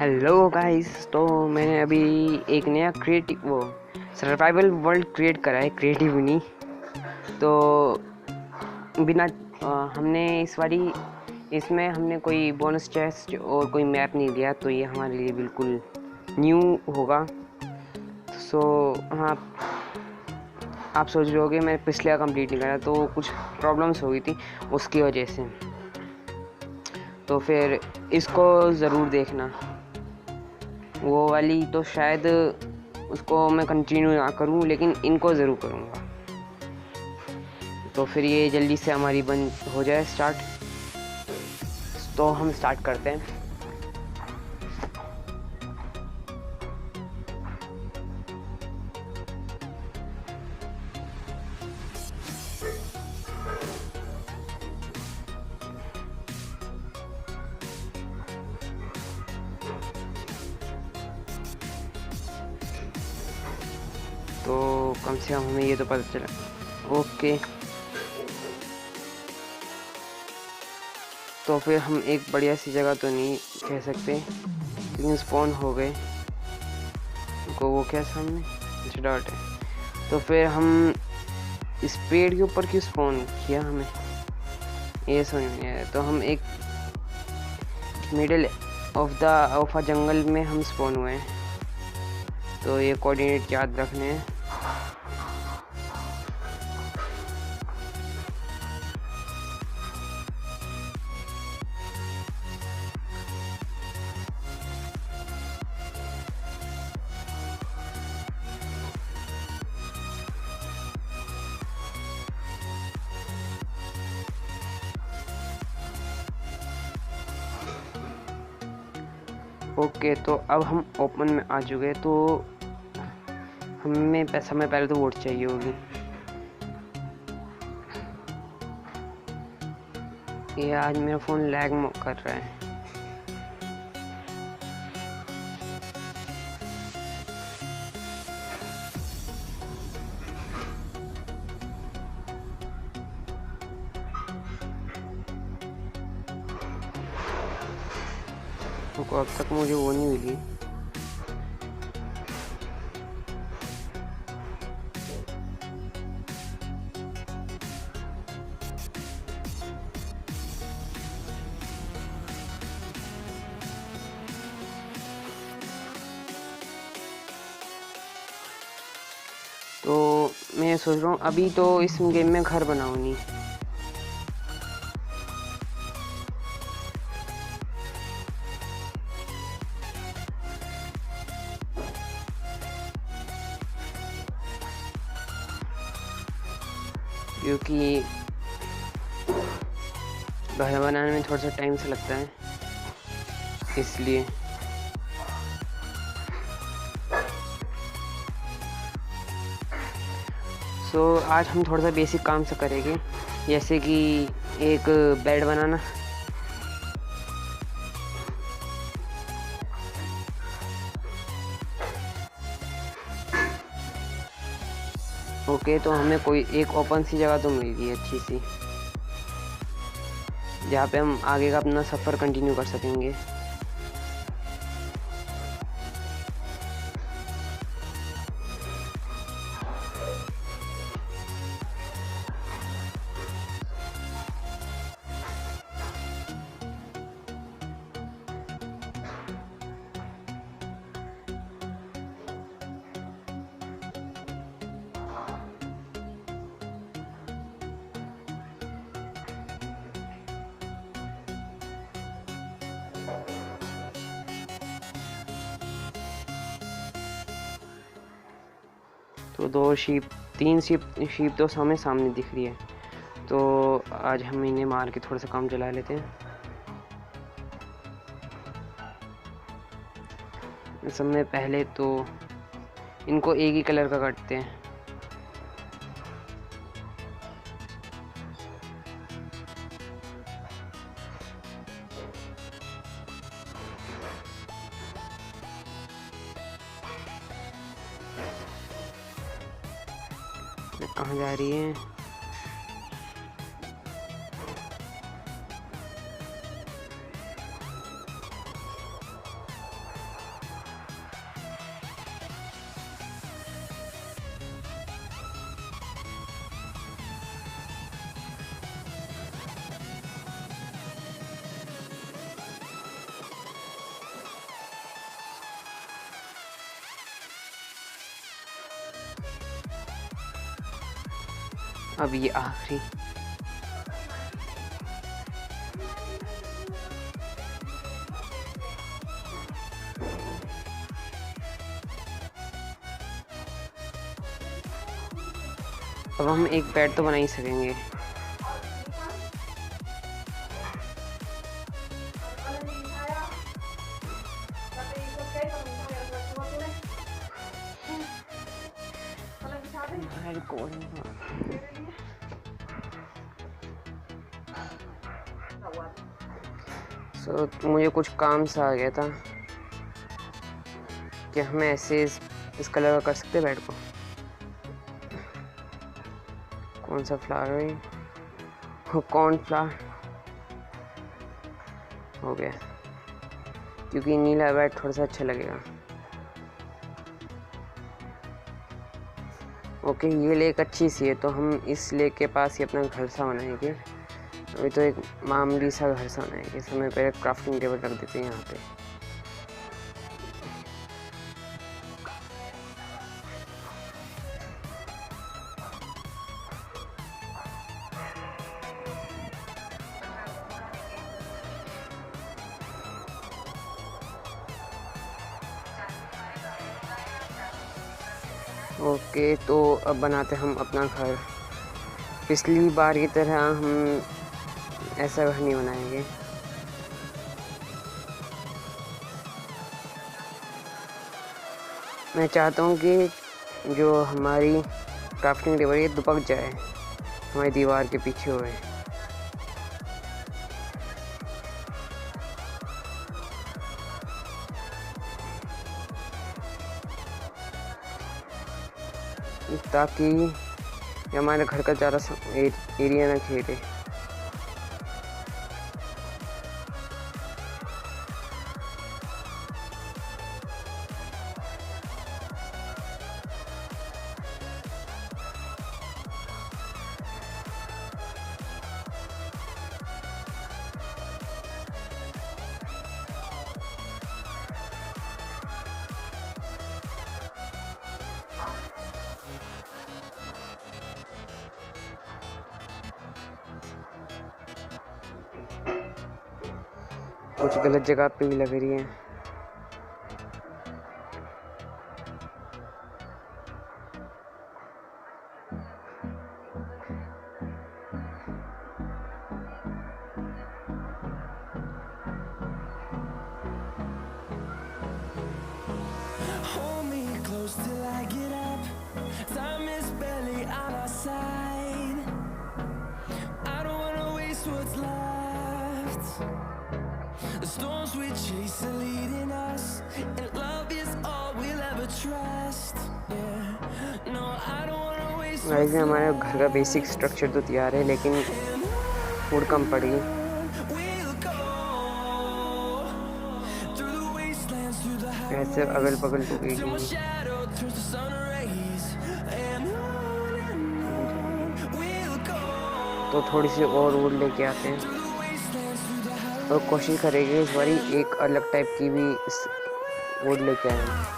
Hello guys. तो मैंने अभी एक नया क्रिएटिव सर्वाइवल वर्ल्ड क्रिएट करा है, क्रिएटिव नहीं। तो बिना हमने इसमें हमने कोई बोनस चेस्ट और कोई मैप नहीं दिया, तो ये हमारे लिए बिल्कुल न्यू होगा। सो हाँ, आप सोच रहे होगे मैं पिछले कंप्लीट नहीं करा, तो कुछ प्रॉब्लम्स हो गई थी उसकी वजह से। तो फिर इसको ज़रूर देखना। वो वाली तो शायद उसको मैं कंटिन्यू ना करूं, लेकिन इनको ज़रूर करूंगा। तो फिर ये जल्दी से हमारी बन हो जाए स्टार्ट। तो हम स्टार्ट करते हैं। तो कम से कम हमें ये तो पता चला। ओके, तो फिर हम एक बढ़िया सी जगह तो नहीं कह सकते, लेकिन स्पॉन हो गए को वो क्या सामने डॉट है। तो फिर हम इस पेड़ के ऊपर क्यों स्पॉन किया, हमें ये समझ नहीं आया। तो हम एक मिडिल ऑफ अ जंगल में हम स्पॉन हुए हैं, तो ये कोऑर्डिनेट याद रखने हैं। ओके, तो अब हम ओपन में आ चुके हैं। तो हमें समय पहले तो वोट चाहिए होगी। ये आज मेरा फ़ोन लैग कर रहा है। तो अब तक मुझे वो नहीं मिली। तो मैं सोच रहा हूँ अभी तो इस गेम में घर बनाऊँ नहीं। क्योंकि घर बनाने में थोड़ा सा टाइम से लगता है, इसलिए। सो आज हम थोड़ा सा बेसिक काम से करेंगे, जैसे कि एक बेड बनाना। ओके, तो हमें कोई एक ओपन सी जगह तो मिल गई अच्छी सी, जहाँ पे हम आगे का अपना सफ़र कंटिन्यू कर सकेंगे। तो तीन शीप तो हमें सामने दिख रही है। तो आज हम इन्हें मार के थोड़ा सा काम चला लेते हैं। सब में पहले तो इनको एक ही कलर का काटते हैं। कहाँ जा रही है? अब ये आखिरी अब हम एक बेड तो बना ही सकेंगे। मुझे कुछ काम सा आ गया था कि हमें ऐसे इस कलर का कर सकते हैं बेड को। कौन सा फ्लावर है? कॉर्न फ्लावर हो गया, क्योंकि नीला बेड थोड़ा सा अच्छा लगेगा। ओके, ये लेक अच्छी सी है, तो हम इस लेक के पास ही अपना घर सा बनाएंगे। अभी तो एक मामूली सा घर सा बनाएंगे। इस समय पहले क्राफ्टिंग टेबल रख देते हैं यहाँ पे। ओके, तो अब बनाते हम अपना घर। पिछली बार की तरह हम ऐसा घर नहीं बनाएंगे। मैं चाहता हूँ कि जो हमारी क्राफ्टिंग टेबल है दुपक जाए हमारी दीवार के पीछे हुए। ताकि हमारे घर का ज़्यादा एरिया ना घेरे। कुछ गलत जगह पे भी लग रही है। The storms we chase are leading us, and love is all we'll ever trust. Yeah, no, I don't wanna waste. वैसे हमारे घर का बेसिक स्ट्रक्चर तो तैयार है, लेकिन फूड कम पड़ी। ऐसे अगल बगल तो थोड़ी सी और वुड लेके आते हैं और कोशिश करेंगे इस बारी एक अलग टाइप की भी वुड लेके आए।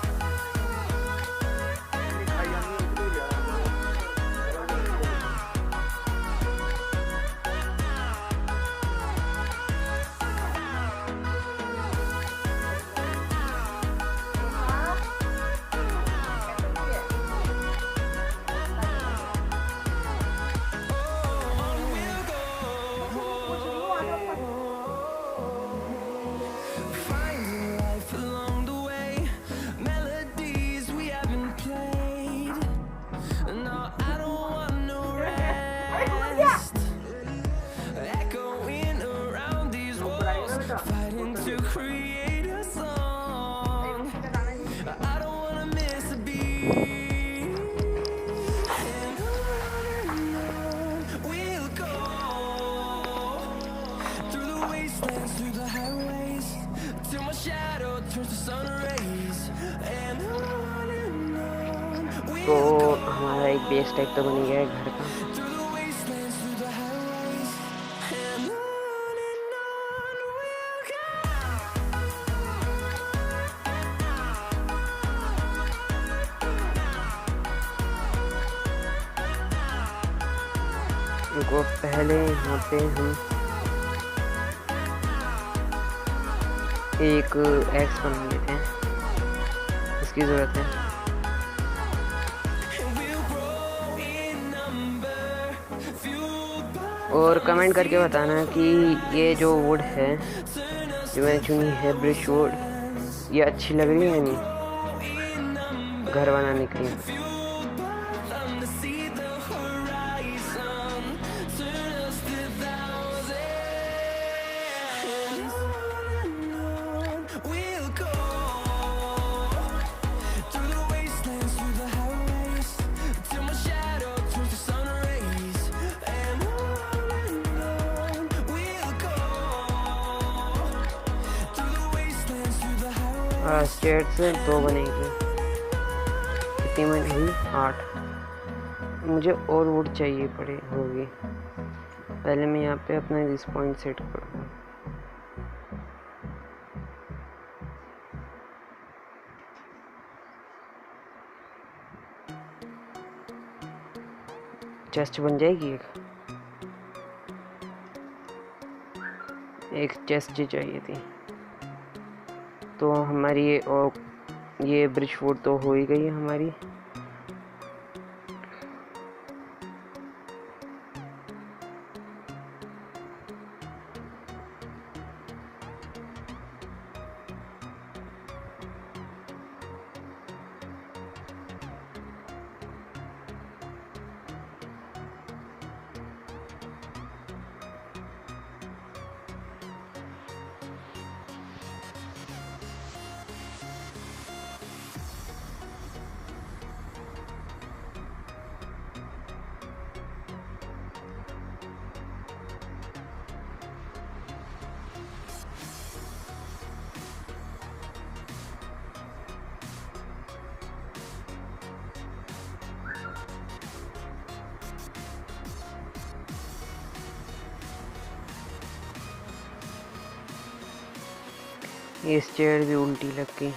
तो हमारा एक बेस टाइप तो बन गया है घर का। इनको पहले यहाँ पे हम एक एक्स बना लेते हैं, इसकी ज़रूरत है। और कमेंट करके बताना कि ये जो वुड है जो मैंने चुनी है, ब्रिश वुड, ये अच्छी लग रही है या नहीं घर बनाने के लिए। स्टेट से 2 बनेगी, कितनी में हुई 8। मुझे और वुड चाहिए पड़े होगी। पहले मैं यहाँ पे अपना दिस पॉइंट सेट कर दूँ। चेस्ट बन जाएगी एक चेस्ट चाहिए थी। तो हमारी ये ब्रिज वुड तो हो ही गई है हमारी। ये स्टेयर भी उल्टी लग गई।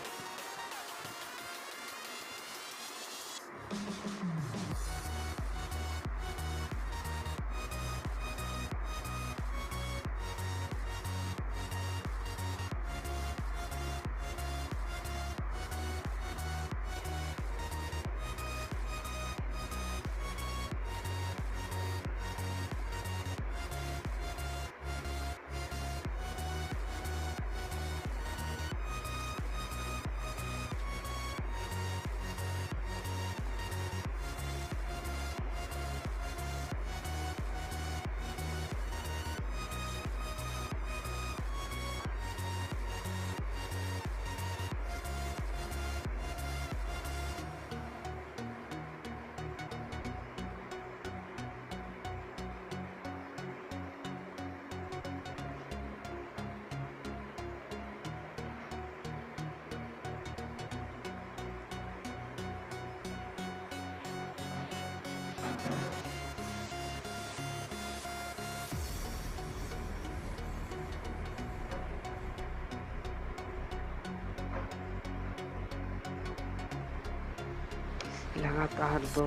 लगातार दो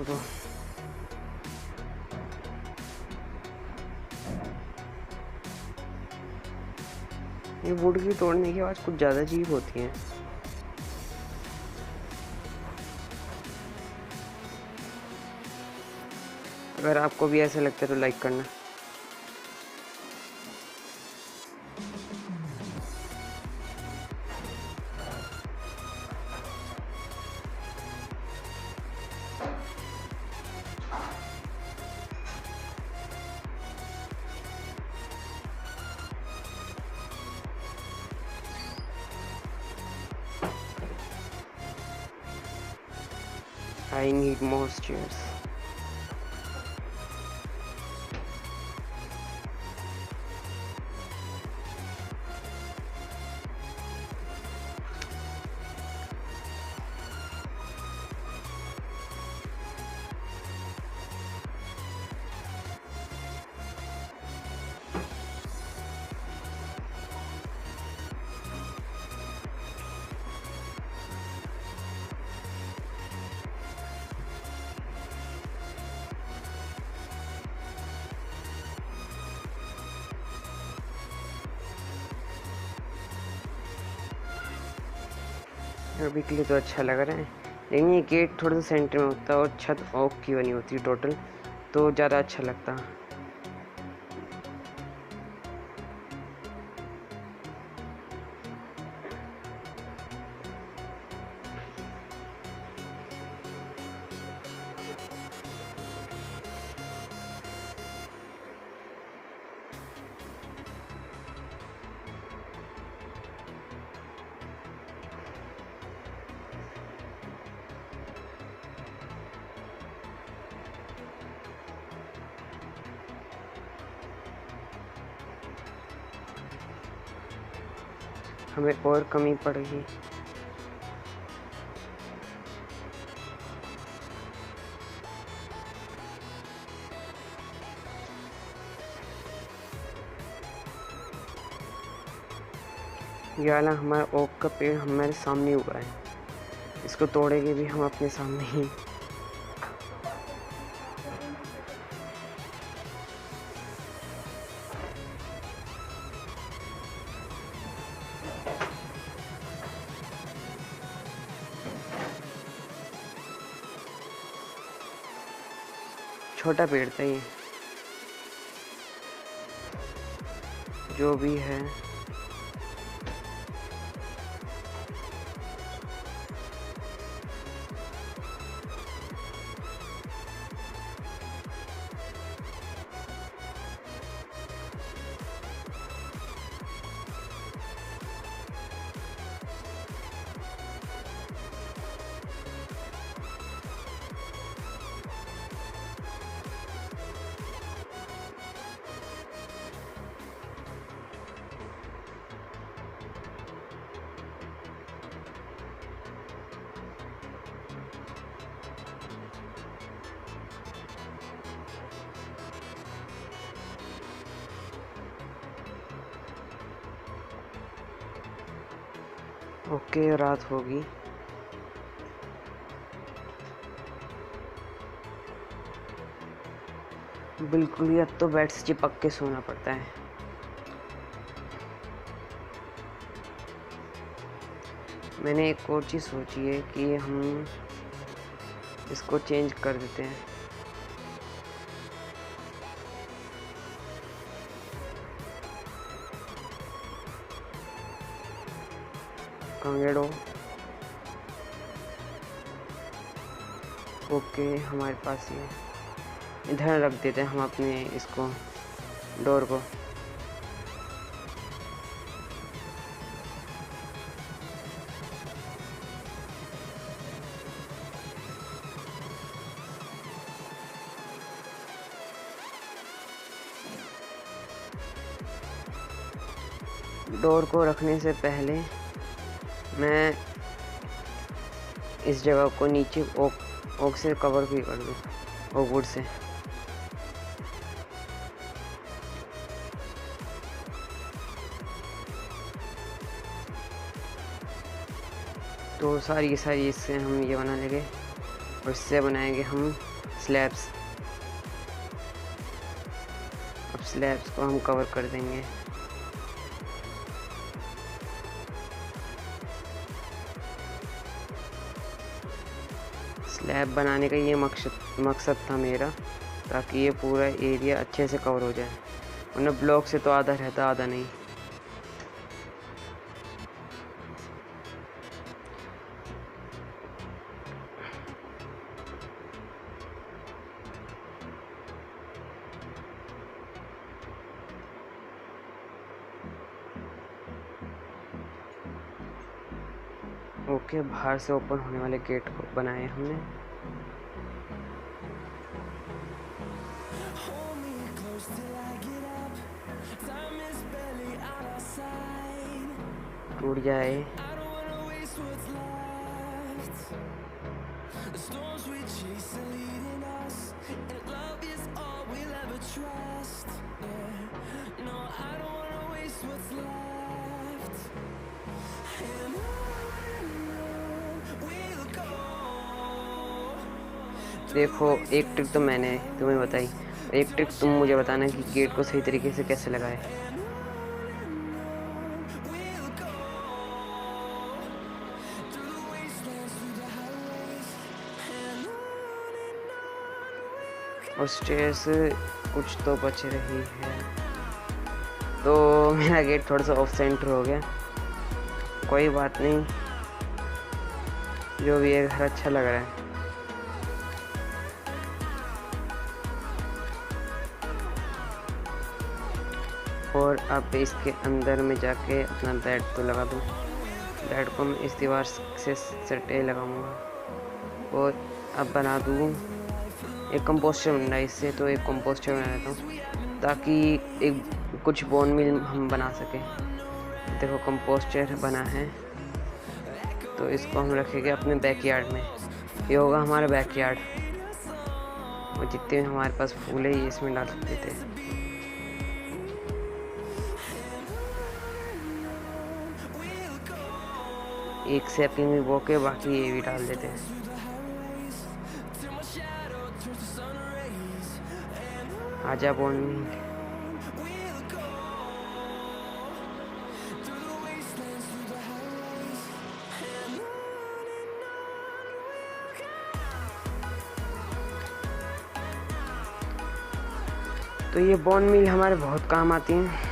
ये वुड की तोड़ने की आवाज कुछ ज्यादा अजीब होती है। अगर आपको भी ऐसा लगता है तो लाइक करना। I need more stairs. अभी के लिए तो अच्छा लग रहा है, लेकिन ये गेट थोड़ा सा सेंटर में होता है और छत ओक की बनी होती है टोटल, तो ज़्यादा अच्छा लगता। हमें और कमी पड़ेगी। ये वाला हमारा ओक का पेड़ हमारे सामने हुआ है, इसको तोड़ेंगे भी हम अपने सामने ही। छोटा पेड़ था ये, जो भी है। ओके, रात होगी। बिल्कुल ही अब तो बेड से चिपक के सोना पड़ता है। मैंने एक और चीज़ सोची है कि हम इसको चेंज कर देते हैं। कांगेड़ो। ओके, हमारे पास ये इधर रख देते हैं हम अपने इसको, डोर को। डोर को रखने से पहले मैं इस जगह को नीचे ओक से कवर भी कर दूँ, ओक वुड से। तो सारी इससे हम ये बना लेंगे और इससे बनाएंगे हम स्लैब्स। अब स्लैब्स को हम कवर कर देंगे। स्लैब बनाने का ये मकसद था मेरा, ताकि ये पूरा एरिया अच्छे से कवर हो जाए, वरना ब्लॉक से तो आधा रहता आधा नहीं। ओके, बाहर से ओपन होने वाले गेट को बनाए हमने। टूट जाए। देखो, एक ट्रिक तो मैंने तुम्हें बताई, एक ट्रिक तुम मुझे बताना कि गेट को सही तरीके से कैसे लगाए। और स्टेयर्स कुछ तो बच रही है। तो मेरा गेट थोड़ा सा ऑफ सेंटर हो गया, कोई बात नहीं, जो भी है घर अच्छा लग रहा है। और अब इसके अंदर में जाके अपना बेड तो लगा दूँ। बेड को मैं इस दीवार से सटे लगाऊंगा और अब बना दूँ एक कंपोस्टर बनना है इससे, तो एक कंपोस्टर बना लेता हूँ ताकि एक कुछ बोन मिल हम बना सकें। देखो कंपोस्टर बना है, तो इसको हम रखेंगे अपने बैकयार्ड में। ये होगा हमारा बैकयार्ड, और जितने भी हमारे पास फूल है ये इसमें डाल देते हैं। एक सैपलिंग भी बो के बाकी ये भी डाल देते हैं। आजा बोन मिल। तो ये बोन मिल हमारे बहुत काम आती हैं।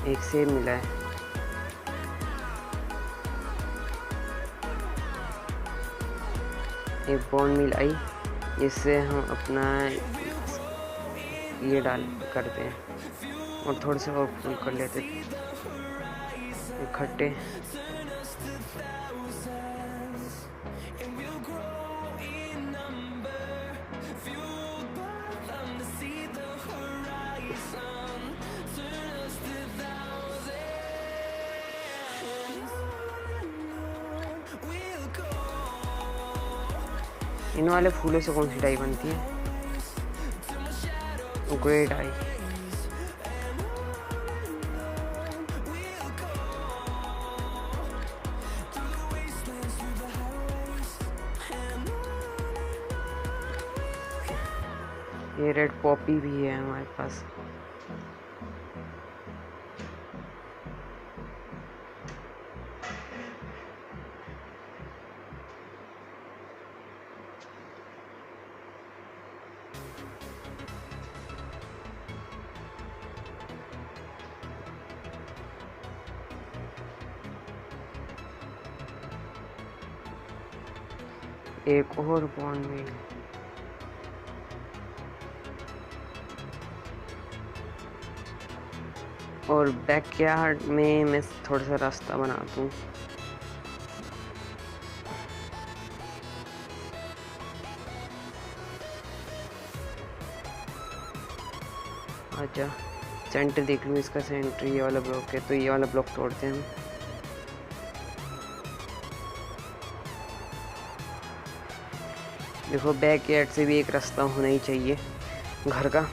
एक सेब मिला है, एक बोन मिल आई, इससे हम अपना ये डाल करते हैं और थोड़े से और फूल कर लेते इकट्ठे। इन वाले फूलों से कौन सी डाई बनती है? Grey dye. ये रेड पॉपी भी है हमारे पास। एक और बोन मिल। और बैकयार्ड में मैं थोड़ा सा रास्ता बना दूँ। अच्छा सेंटर देख लूँ इसका, सेंटर ये वाला ब्लॉक है, तो ये वाला ब्लॉक तोड़ते हैं हम। देखो बैकयार्ड से भी एक रास्ता होना ही चाहिए घर का।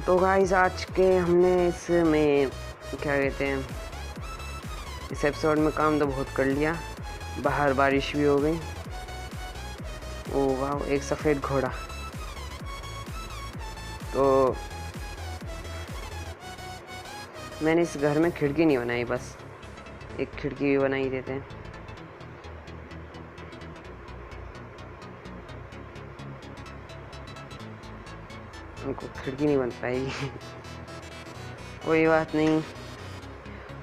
तो गाइस आज के हमने इसमें क्या कहते हैं, इस एपिसोड में काम तो बहुत कर लिया। बाहर बारिश भी हो गई। ओ वाह, एक सफ़ेद घोड़ा। तो मैंने इस घर में खिड़की नहीं बनाई, बस एक खिड़की भी बना ही देते हैं। उनको खिड़की नहीं बन पाएगी कोई बात नहीं।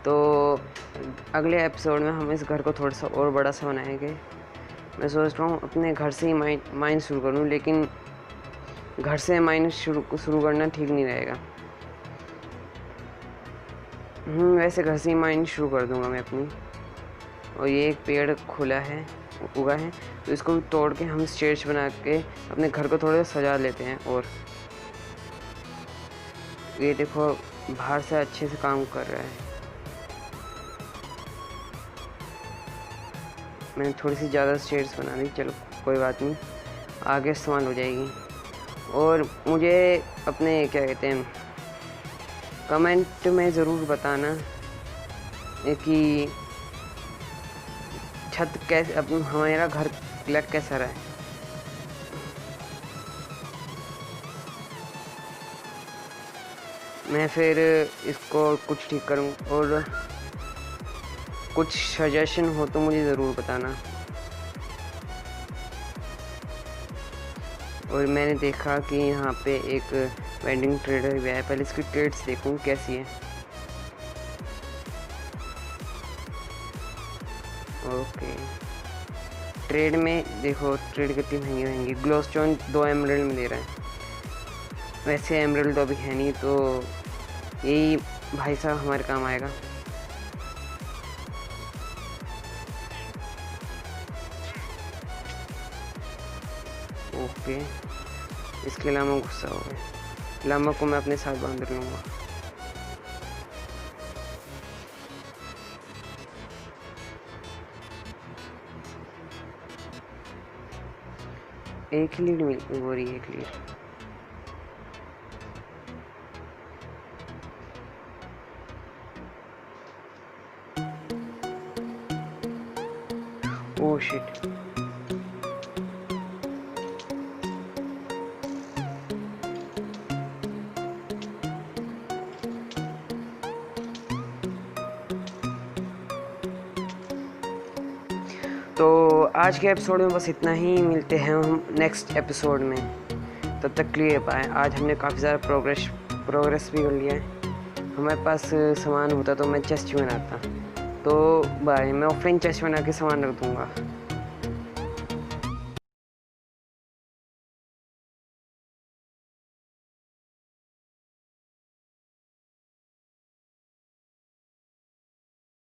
तो अगले एपिसोड में हम इस घर को थोड़ा सा और बड़ा सा बनाएंगे। मैं सोच रहा हूँ अपने घर से ही माइन शुरू करूँ, लेकिन घर से माइन शुरू करना ठीक नहीं रहेगा। वैसे घर से ही माइन शुरू कर दूँगा मैं अपनी। और ये एक पेड़ खुला है, उगा है, तो इसको भी तोड़ के हम स्टेज बना के अपने घर को थोड़ा सजा लेते हैं। और ये देखो बाहर से अच्छे से काम कर रहा है। मैंने थोड़ी सी ज़्यादा स्टेयर्स बना दी, चलो कोई बात नहीं, आगे इस्तेमाल हो जाएगी। और मुझे अपने क्या कहते हैं कमेंट में ज़रूर बताना कि छत कैसे हमारा घर लग कैसा रहा है। मैं फिर इसको कुछ ठीक करूँ, और कुछ सजेशन हो तो मुझे ज़रूर बताना। और मैंने देखा कि यहाँ पे एक वेंडिंग ट्रेडर भी है, पहले इसकी ट्रेड्स देखूँ कैसी है। ओके, ट्रेड में देखो ट्रेड कितनी महंगी महंगी। ग्लोस्टोन 2 एमरल्ड में दे रहा है, वैसे एमरल्ड तो अभी है नहीं, तो यही भाई साहब हमारे काम आएगा। ओके, इसके लामा गुस्सा हो गया। लामा को मैं अपने साथ बांध लूँगा। एक लीड मिल हो रही है, एक लीड। ओह शिट, तो आज के एपिसोड में बस इतना ही। मिलते हैं हम नेक्स्ट एपिसोड में, तब तक के लिए बाय। आज हमने काफ़ी ज़्यादा प्रोग्रेस भी कर लिया है। हमारे पास सामान होता तो मैं चेस्ट बनाता, तो बाय। मैं ऑफलाइन चेस्ट बना के सामान रख दूँगा।